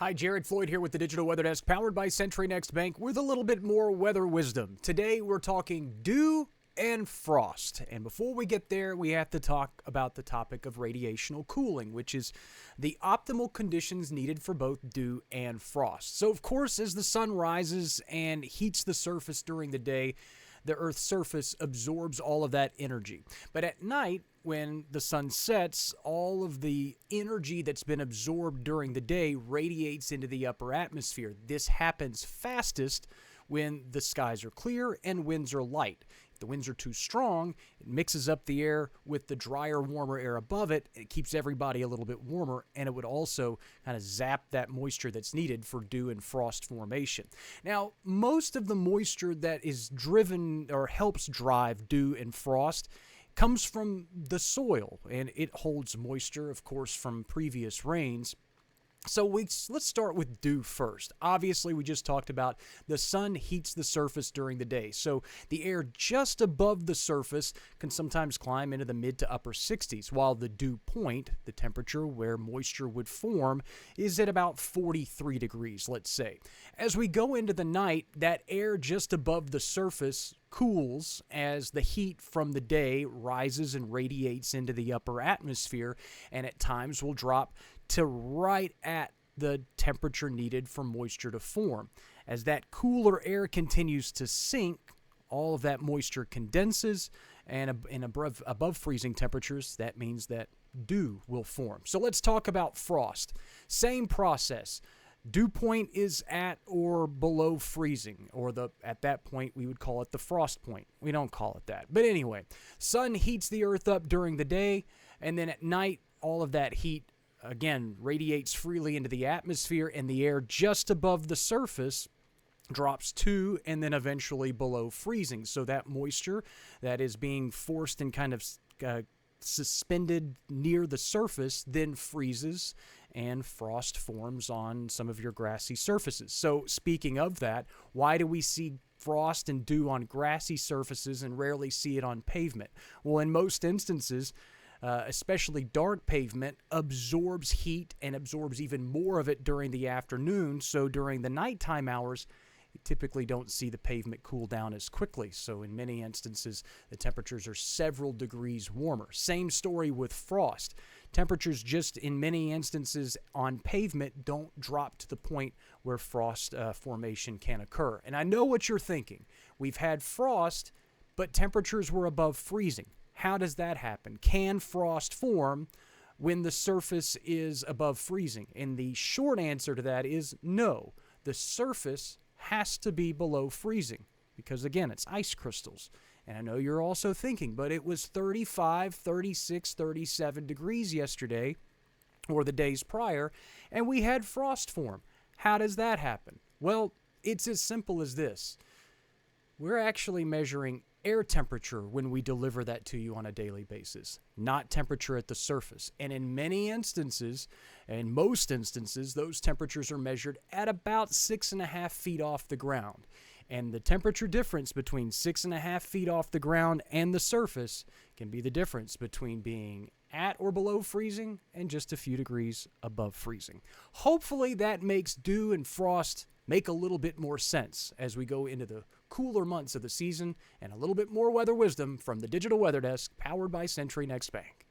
Hi, Jarod. Floyd here with the Digital Weather Desk, powered by Century Next Bank, with a little bit more weather wisdom. Today, we're talking dew and frost. And before we get there, we have to talk about the topic of radiational cooling, which is the optimal conditions needed for both dew and frost. So, of course, as the sun rises and heats the surface during the day, the Earth's surface absorbs all of that energy. But at night, when the sun sets, all of the energy that's been absorbed during the day radiates into the upper atmosphere. This happens fastest when the skies are clear and winds are light. If the winds are too strong, it mixes up the air with the drier, warmer air above it. It keeps everybody a little bit warmer, and it would also kind of zap that moisture that's needed for dew and frost formation. Now, most of the moisture that is driven or helps drive dew and frost comes from the soil, and it holds moisture, of course, from previous rains. So let's start with dew first. Obviously, we just talked about the sun heats the surface during the day. So the air just above the surface can sometimes climb into the mid to upper 60s, while the dew point, the temperature where moisture would form, is at about 43 degrees, let's say. As we go into the night, that air just above the surface cools as the heat from the day rises and radiates into the upper atmosphere, and at times will drop to right at the temperature needed for moisture to form. As that cooler air continues to sink, all of that moisture condenses, and above freezing temperatures, that means that dew will form. So let's talk about frost. Same process. Dew point is at or below freezing, or at that point we would call it the frost point. We don't call it that. But anyway, sun heats the earth up during the day, and then at night all of that heat again radiates freely into the atmosphere, and the air just above the surface drops to and then eventually below freezing. So that moisture that is being forced and kind of suspended near the surface then freezes, and frost forms on some of your grassy surfaces. So speaking of that, why do we see frost and dew on grassy surfaces and rarely see it on pavement? Well, in most instances, especially dark pavement, absorbs heat and absorbs even more of it during the afternoon. So during the nighttime hours, you typically don't see the pavement cool down as quickly. So in many instances, the temperatures are several degrees warmer. Same story with frost. Temperatures just in many instances on pavement don't drop to the point where frost formation can occur. And I know what you're thinking. We've had frost, but temperatures were above freezing. How does that happen? Can frost form when the surface is above freezing? And the short answer to that is no. The surface has to be below freezing because, again, it's ice crystals. And I know you're also thinking, but it was 35, 36, 37 degrees yesterday or the days prior, and we had frost form. How does that happen? Well, it's as simple as this. We're actually measuring air temperature when we deliver that to you on a daily basis, not temperature at the surface. And in many instances, and most instances, those temperatures are measured at about 6.5 feet off the ground. And the temperature difference between 6.5 feet off the ground and the surface can be the difference between being at or below freezing and just a few degrees above freezing. Hopefully that makes dew and frost make a little bit more sense as we go into the cooler months of the season, and a little bit more weather wisdom from the Digital Weather Desk, powered by Century Next Bank.